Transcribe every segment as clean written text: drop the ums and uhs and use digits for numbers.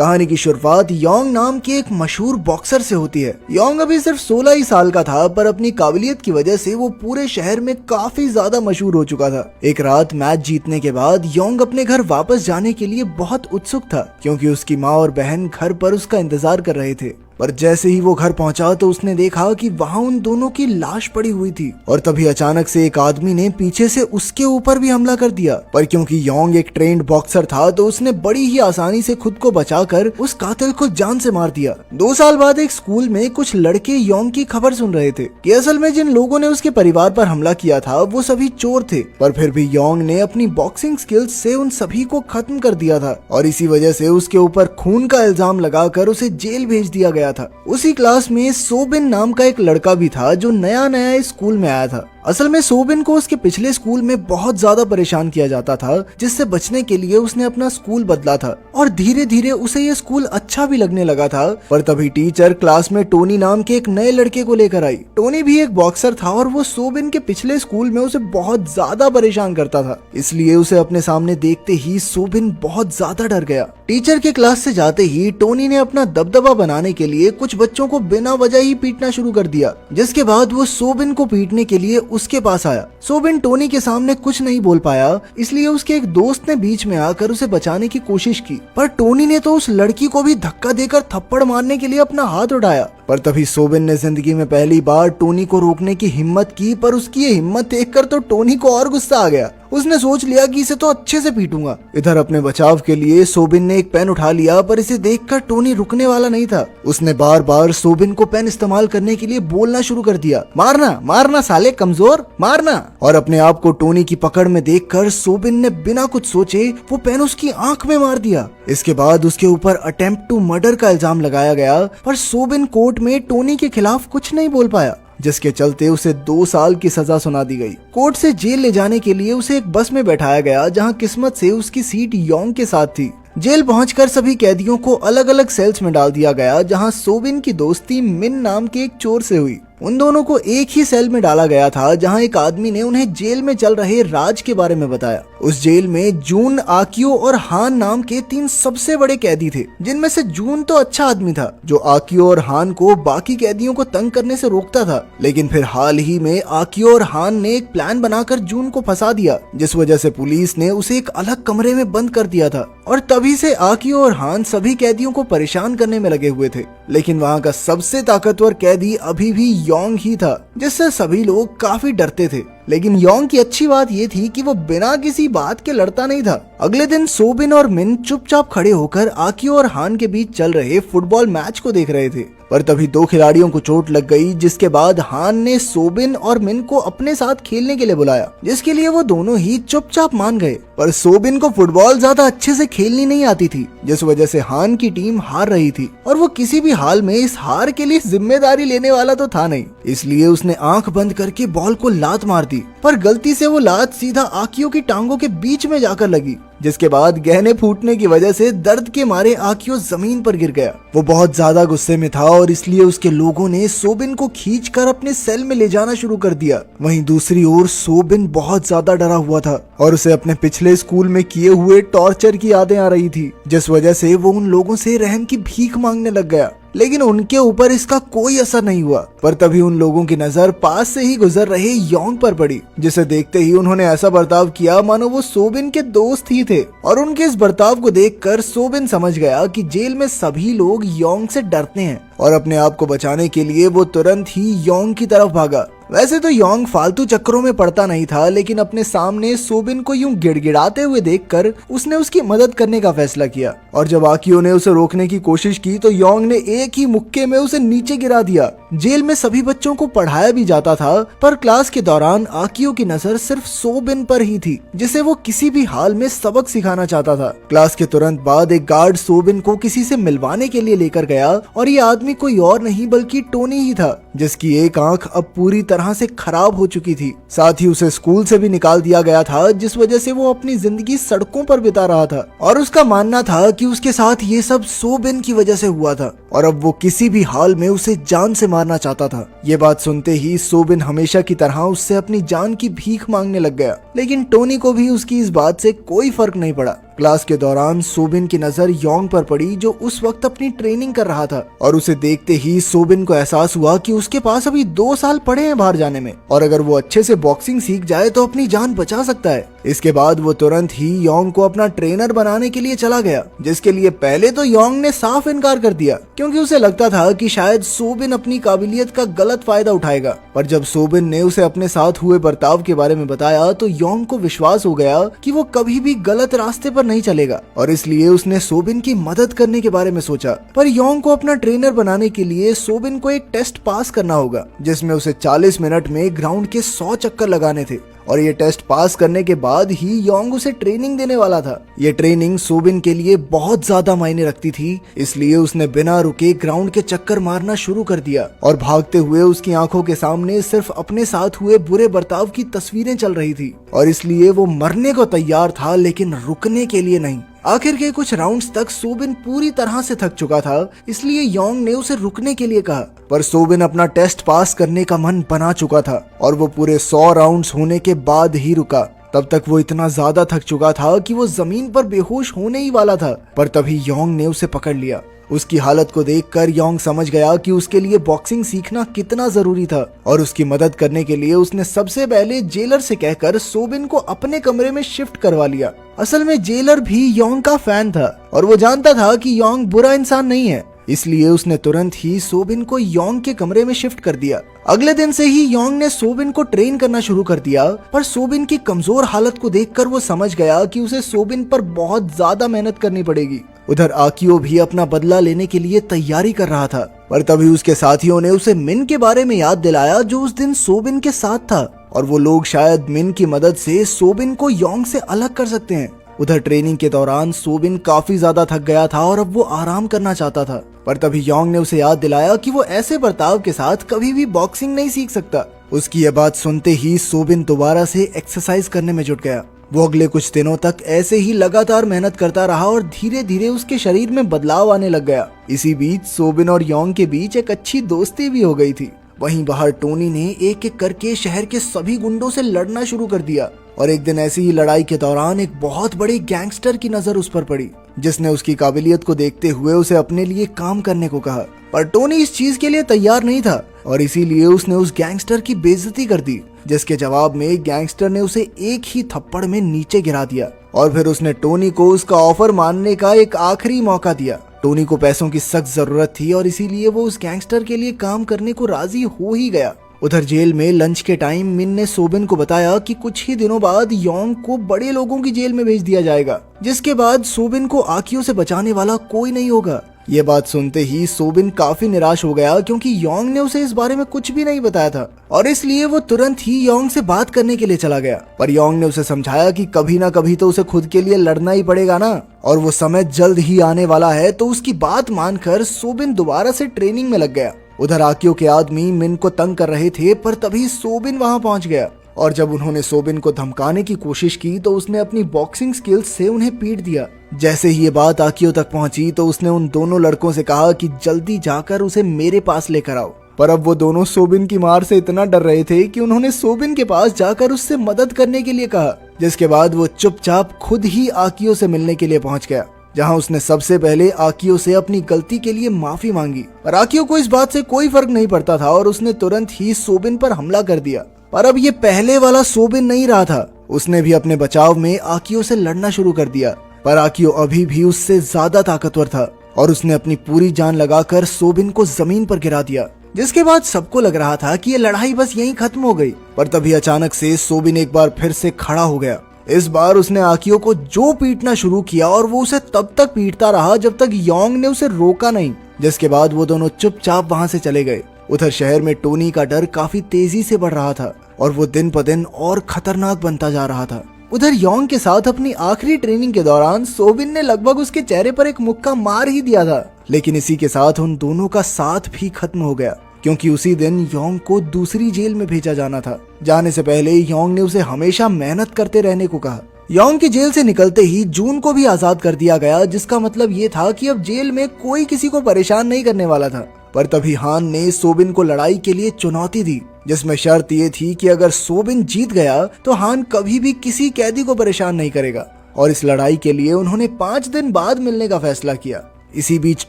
कहानी की शुरुआत योंग नाम के एक मशहूर बॉक्सर से होती है। योंग अभी सिर्फ 16 ही साल का था, पर अपनी काबिलियत की वजह से वो पूरे शहर में काफी ज्यादा मशहूर हो चुका था। एक रात मैच जीतने के बाद योंग अपने घर वापस जाने के लिए बहुत उत्सुक था, क्योंकि उसकी माँ और बहन घर पर उसका इंतजार कर रहे थे। पर जैसे ही वो घर पहुंचा तो उसने देखा कि वहां उन दोनों की लाश पड़ी हुई थी, और तभी अचानक से एक आदमी ने पीछे से उसके ऊपर भी हमला कर दिया। पर क्योंकि योंग एक ट्रेंड बॉक्सर था तो उसने बड़ी ही आसानी से खुद को बचाकर उस कातिल को जान से मार दिया। 2 साल बाद एक स्कूल में कुछ लड़के योंग की खबर सुन रहे थे कि असल में जिन लोगों ने उसके परिवार पर हमला किया था वो सभी चोर थे, पर फिर भी योंग ने अपनी बॉक्सिंग स्किल्स से उन सभी को खत्म कर दिया था, और इसी वजह से उसके ऊपर खून का इल्जाम लगाकर उसे जेल भेज दिया गया था। उसी क्लास में सोबिन नाम का एक लड़का भी था जो नया नया इस स्कूल में आया था। असल में सोबिन को उसके पिछले स्कूल में बहुत ज्यादा परेशान किया जाता था, जिससे बचने के लिए उसने अपना स्कूल बदला था, और धीरे धीरे उसे ये स्कूल अच्छा भी लगने लगा था। पर तभी टीचर क्लास में टोनी नाम के एक नए लड़के को लेकर आई। टोनी भी एक बॉक्सर था और वो सोबिन के पिछले स्कूल में उसे बहुत ज्यादा परेशान करता था, इसलिए उसे अपने सामने देखते ही सोबिन बहुत ज्यादा डर गया। टीचर के क्लास से जाते ही टोनी ने अपना दबदबा बनाने के लिए कुछ बच्चों को बिना वजह ही पीटना शुरू कर दिया, जिसके बाद वो सोबिन को पीटने के लिए उसके पास आया। सोबिन टोनी के सामने कुछ नहीं बोल पाया, इसलिए उसके एक दोस्त ने बीच में आकर उसे बचाने की कोशिश की, पर टोनी ने तो उस लड़की को भी धक्का देकर थप्पड़ मारने के लिए अपना हाथ उठाया। पर तभी सोबिन ने जिंदगी में पहली बार टोनी को रोकने की हिम्मत की, पर उसकी ये हिम्मत देखकर तो टोनी को और गुस्सा आ गया। उसने सोच लिया कि इसे तो अच्छे से पीटूंगा। इधर अपने बचाव के लिए सोबिन ने एक पेन उठा लिया, पर इसे देखकर टोनी रुकने वाला नहीं था। उसने बार बार सोबिन को पेन इस्तेमाल करने के लिए बोलना शुरू कर दिया, मारना मारना साले कमजोर, मारना। और अपने आप को टोनी की पकड़ में देखकर सोबिन ने बिना कुछ सोचे वो पेन उसकी आंख में मार दिया। इसके बाद उसके ऊपर अटेम्प्ट टू मर्डर का इल्जाम लगाया गया, पर सोबिन कोर्ट में टोनी के खिलाफ कुछ नहीं बोल पाया, जिसके चलते उसे 2 साल की सजा सुना दी गई। कोर्ट से जेल ले जाने के लिए उसे एक बस में बैठाया गया, जहां किस्मत से उसकी सीट योंग के साथ थी। जेल पहुंचकर सभी कैदियों को अलग अलग सेल्स में डाल दिया गया, जहां सोबिन की दोस्ती मिन नाम के एक चोर से हुई। उन दोनों को एक ही सेल में डाला गया था, जहां एक आदमी ने उन्हें जेल में चल रहे राज के बारे में बताया। उस जेल में जून, आकियो और हान नाम के 3 सबसे बड़े कैदी थे, जिनमें से जून तो अच्छा आदमी था, जो आकियो और हान को बाकी कैदियों को तंग करने से रोकता था। लेकिन फिर हाल ही में आकियो और हान ने एक प्लान बनाकर जून को फंसा दिया, जिस वजह से पुलिस ने उसे एक अलग कमरे में बंद कर दिया था, और तभी से आकियो और हान सभी कैदियों को परेशान करने में लगे हुए थे। लेकिन वहाँ का सबसे ताकतवर कैदी अभी भी योंग ही था, जिससे सभी लोग काफी डरते थे। लेकिन योंग की अच्छी बात ये थी कि वो बिना किसी बात के लड़ता नहीं था। अगले दिन सोबिन और मिन चुपचाप खड़े होकर आकियो और हान के बीच चल रहे फुटबॉल मैच को देख रहे थे, पर तभी 2 खिलाड़ियों को चोट लग गई, जिसके बाद हान ने सोबिन और मिन को अपने साथ खेलने के लिए बुलाया, जिसके लिए वो दोनों ही चुपचाप मान गए। पर सोबिन को फुटबॉल ज्यादा अच्छे से खेलनी नहीं आती थी, जिस वजह से हान की टीम हार रही थी, और वो किसी भी हाल में इस हार के लिए जिम्मेदारी लेने वाला तो था नहीं। इसलिए उसने आंख बंद करके बॉल को लात मार दी, पर गलती से वो लात सीधा आकियो की टांगों के बीच में जाकर लगी, जिसके बाद गहने फूटने की वजह से दर्द के मारे आकियो जमीन पर गिर गया। वो बहुत ज्यादा गुस्से में था, और इसलिए उसके लोगों ने सोबिन को खींचकर अपने सेल में ले जाना शुरू कर दिया। वहीं दूसरी ओर सोबिन बहुत ज्यादा डरा हुआ था, और उसे अपने पिछले स्कूल में किए हुए टॉर्चर की यादें आ रही थी, जिस वजह से वो उन लोगों से रहम की भीख मांगने लग गया। लेकिन उनके ऊपर इसका कोई असर नहीं हुआ। पर तभी उन लोगों की नजर पास से ही गुजर रहे योंग पर पड़ी, जिसे देखते ही उन्होंने ऐसा बर्ताव किया मानो वो सोबिन के दोस्त ही थे। और उनके इस बर्ताव को देखकर सोबिन समझ गया कि जेल में सभी लोग योंग से डरते हैं, और अपने आप को बचाने के लिए वो तुरंत ही योंग की तरफ भागा। वैसे तो योंग फालतू चक्करों में पड़ता नहीं था, लेकिन अपने सामने सोबिन को यूं गिड़गिड़ाते हुए देखकर उसने उसकी मदद करने का फैसला किया। और जब आकियो ने उसे रोकने की कोशिश की तो योंग ने एक ही मुक्के में उसे नीचे गिरा दिया। जेल में सभी बच्चों को पढ़ाया भी जाता था, पर क्लास के दौरान आकियो की नजर सिर्फ सोबिन पर ही थी, जिसे वो किसी भी हाल में सबक सिखाना चाहता था। क्लास के तुरंत बाद एक गार्ड सोबिन को किसी से मिलवाने के लिए लेकर गया, और ये आदमी कोई और नहीं बल्कि टोनी ही था, जिसकी एक आंख अब पूरी तरह से खराब हो चुकी थी। साथ ही उसे स्कूल से भी निकाल दिया गया था, जिस वजह से वो अपनी जिंदगी सड़कों पर बिता रहा था, और उसका मानना था कि उसके साथ ये सब सोबिन की वजह से हुआ था, और अब वो किसी भी हाल में उसे जान से मारना चाहता था। ये बात सुनते ही सोबिन हमेशा की तरह उससे अपनी जान की भीख मांगने लग गया, लेकिन टोनी को भी उसकी इस बात से कोई फर्क नहीं पड़ा। क्लास के दौरान सोबिन की नजर योंग पर पड़ी जो उस वक्त अपनी ट्रेनिंग कर रहा था और उसे देखते ही सोबिन को एहसास हुआ कि उसके पास अभी 2 साल पड़े हैं बाहर जाने में और अगर वो अच्छे से बॉक्सिंग सीख जाए तो अपनी जान बचा सकता है। इसके बाद वो तुरंत ही योंग को अपना ट्रेनर बनाने के लिए चला गया, जिसके लिए पहले तो योंग ने साफ इनकार कर दिया क्योंकि उसे लगता था कि शायद सोबिन अपनी काबिलियत का गलत फायदा उठाएगा। पर जब सोबिन ने उसे अपने साथ हुए बर्ताव के बारे में बताया तो योंग को विश्वास हो गया कि वो कभी भी गलत रास्ते पर नहीं चलेगा और इसलिए उसने सोबिन की मदद करने के बारे में सोचा। पर योंग को अपना ट्रेनर बनाने के लिए सोबिन को एक टेस्ट पास करना होगा जिसमें उसे 40 मिनट में ग्राउंड के 100 चक्कर लगाने थे और ये टेस्ट पास करने के बाद ही योंग उसे ट्रेनिंग देने वाला था। ये ट्रेनिंग सोबिन के लिए बहुत ज्यादा मायने रखती थी, इसलिए उसने बिना रुके ग्राउंड के चक्कर मारना शुरू कर दिया और भागते हुए उसकी आंखों के सामने सिर्फ अपने साथ हुए बुरे बर्ताव की तस्वीरें चल रही थी और इसलिए वो मरने को तैयार था लेकिन रुकने के लिए नहीं। आखिर के कुछ राउंड्स तक सोबिन पूरी तरह से थक चुका था, इसलिए योंग ने उसे रुकने के लिए कहा। पर सोबिन अपना टेस्ट पास करने का मन बना चुका था और वो पूरे 100 राउंड्स होने के बाद ही रुका। तब तक वो इतना ज्यादा थक चुका था कि वो जमीन पर बेहोश होने ही वाला था। पर तभी योंग ने उसे पकड़ लिया। उसकी हालत को देखकर योंग समझ गया कि उसके लिए बॉक्सिंग सीखना कितना जरूरी था और उसकी मदद करने के लिए उसने सबसे पहले जेलर से कहकर सोबिन को अपने कमरे में शिफ्ट करवा लिया। असल में जेलर भी योंग का फैन था और वो जानता था कि योंग बुरा इंसान नहीं है, इसलिए उसने तुरंत ही सोबिन को योंग के कमरे में शिफ्ट कर दिया। अगले दिन से ही योंग ने सोबिन को ट्रेन करना शुरू कर दिया, पर सोबिन की कमजोर हालत को देखकर वो समझ गया कि उसे सोबिन पर बहुत ज्यादा मेहनत करनी पड़ेगी। उधर आकियो भी अपना बदला लेने के लिए तैयारी कर रहा था, पर तभी उसके साथियों ने उसे मिन के बारे में याद दिलाया जो उस दिन सोबिन के साथ था और वो लोग शायद मिन की मदद से सोबिन को योंग से अलग कर सकते हैं। उधर ट्रेनिंग के दौरान सोबिन काफी ज्यादा थक गया था और अब वो आराम करना चाहता था, पर तभी योंग ने उसे याद दिलाया कि वो ऐसे बर्ताव के साथ कभी भी बॉक्सिंग नहीं सीख सकता। उसकी ये बात सुनते ही सोबिन दोबारा से एक्सरसाइज करने में जुट गया। वो अगले कुछ दिनों तक ऐसे ही लगातार मेहनत करता रहा और धीरे धीरे उसके शरीर में बदलाव आने लग गया। इसी बीच सोबिन और योंग के बीच एक अच्छी दोस्ती भी हो गई थी। वहीं बाहर टोनी ने एक एक करके शहर के सभी गुंडों से लड़ना शुरू कर दिया और एक दिन ऐसी ही लड़ाई के दौरान एक बहुत बड़े गैंगस्टर की नजर उस पर पड़ी, जिसने उसकी काबिलियत को देखते हुए उसे अपने लिए काम करने को कहा। पर टोनी इस चीज के लिए तैयार नहीं था और इसीलिए उसने उस गैंगस्टर की बेइज्जती कर दी, जिसके जवाब में गैंगस्टर ने उसे एक ही थप्पड़ में नीचे गिरा दिया और फिर उसने टोनी को उसका ऑफर मानने का एक आखिरी मौका दिया। टोनी को पैसों की सख्त जरूरत थी और इसीलिए वो उस गैंगस्टर के लिए काम करने को राजी हो ही गया। उधर जेल में लंच के टाइम मिन ने सोबिन को बताया कि कुछ ही दिनों बाद योंग को बड़े लोगों की जेल में भेज दिया जाएगा, जिसके बाद सोबिन को आकियो से बचाने वाला कोई नहीं होगा। ये बात सुनते ही सोबिन काफी निराश हो गया क्योंकि योंग ने उसे इस बारे में कुछ भी नहीं बताया था और इसलिए वो तुरंत ही योंग से बात करने के लिए चला गया। पर योंग ने उसे समझाया कि कभी ना कभी तो उसे खुद के लिए लड़ना ही पड़ेगा ना और वो समय जल्द ही आने वाला है। तो उसकी बात मानकर सोबिन दोबारा से ट्रेनिंग में लग गया। उधर आकियो के आदमी मिन को तंग कर रहे थे, पर तभी सोबिन वहां पहुंच गया और जब उन्होंने सोबिन को धमकाने की कोशिश की तो उसने अपनी बॉक्सिंग स्किल्स से उन्हें पीट दिया। जैसे ही ये बात आकियो तक पहुंची तो उसने उन दोनों लड़कों से कहा कि जल्दी जाकर उसे मेरे पास लेकर आओ। पर अब वो दोनों सोबिन की मार से इतना डर रहे थे कि उन्होंने सोबिन के पास जाकर उससे मदद करने के लिए कहा, जिसके बाद वो चुपचाप खुद ही आकियो से मिलने के लिए पहुंच गया, जहां उसने सबसे पहले आकियो से अपनी गलती के लिए माफी मांगी। पर आकियो को इस बात से कोई फर्क नहीं पड़ता था और उसने तुरंत ही सोबिन पर हमला कर दिया। पर अब ये पहले वाला सोबिन नहीं रहा था, उसने भी अपने बचाव में आकियो से लड़ना शुरू कर दिया। पर आकियो अभी भी उससे ज्यादा ताकतवर था और उसने अपनी पूरी जान लगाकर सोबिन को जमीन पर गिरा दिया, जिसके बाद सबको लग रहा था कि ये लड़ाई बस यहीं खत्म हो गई। पर तभी अचानक से सोबिन एक बार फिर से खड़ा हो गया। इस बार उसने आकियो को जो पीटना शुरू किया और वो उसे तब तक पीटता रहा जब तक योंग ने उसे रोका नहीं, जिसके बाद वो दोनों चुपचाप वहां से चले गए। उधर शहर में टोनी का डर काफी तेजी से बढ़ रहा था और वो दिन ब दिन और खतरनाक बनता जा रहा था। उधर योंग के साथ अपनी आखिरी ट्रेनिंग के दौरान सोबिन ने लगभग उसके चेहरे पर एक मुक्का मार ही दिया था, लेकिन इसी के साथ उन दोनों का साथ भी खत्म हो गया क्योंकि उसी दिन योंग को दूसरी जेल में भेजा जाना था। जाने से पहले योंग ने उसे हमेशा मेहनत करते रहने को कहा। योंग की जेल से निकलते ही जून को भी आजाद कर दिया गया, जिसका मतलब ये था कि अब जेल में कोई किसी को परेशान नहीं करने वाला था। पर तभी हान ने सोबिन को लड़ाई के लिए चुनौती दी, जिसमें शर्त ये थी कि अगर सोबिन जीत गया तो हान कभी भी किसी कैदी को परेशान नहीं करेगा। और इस लड़ाई के लिए उन्होंने 5 दिन बाद मिलने का फैसला किया। इसी बीच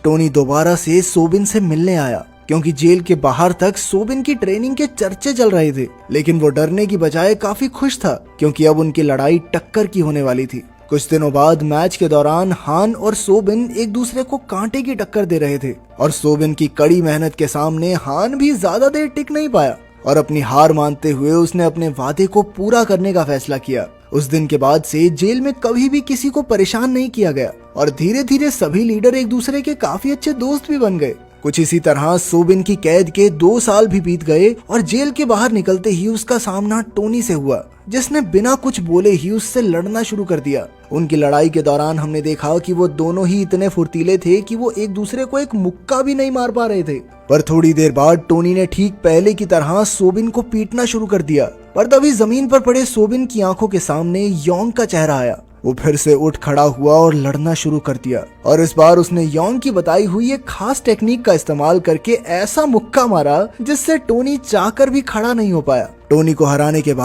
टोनी दोबारा से सोबिन से मिलने आया, क्योंकि जेल के बाहर तक सोबिन की ट्रेनिंग के चर्चे चल रहे थे। लेकिन वो डरने की बजाय काफी खुश था, क्योंकि अब उनकी लड़ाई टक्कर की होने वाली थी। कुछ दिनों बाद मैच के दौरान हान और सोबिन एक दूसरे को कांटे की टक्कर दे रहे थे, और सोबिन की कड़ी मेहनत के सामने हान भी ज्यादा देर टिक नहीं पाया और अपनी हार मानते हुए उसने अपने वादे को पूरा करने का फैसला किया। उस दिन के बाद से जेल में कभी भी किसी को परेशान नहीं किया गया और धीरे धीरे सभी लीडर एक दूसरे के काफी अच्छे दोस्त भी बन गए। कुछ इसी तरह सोबिन की कैद के 2 साल भी बीत गए और जेल के बाहर निकलते ही उसका सामना टोनी से हुआ, जिसने बिना कुछ बोले ही उससे लड़ना शुरू कर दिया। उनकी लड़ाई के दौरान हमने देखा कि वो दोनों ही इतने फुर्तीले थे कि वो एक दूसरे को एक मुक्का भी नहीं मार पा रहे थे। पर थोड़ी देर बाद टोनी ने ठीक पहले की तरह सोबिन को पीटना शुरू कर दिया, पर तभी जमीन पर पड़े सोबिन की आंखों के सामने योंग का चेहरा आया। वो फिर से उठ खड़ा हुआ और लड़ना शुरू कर दिया, और इस बार उसने योंग की बताई हुई एक खास टेक्निक का इस्तेमाल करके ऐसा मुक्का मारा जिससे टोनी चाहकर भी खड़ा नहीं हो पाया। टोनी को हराने के बाद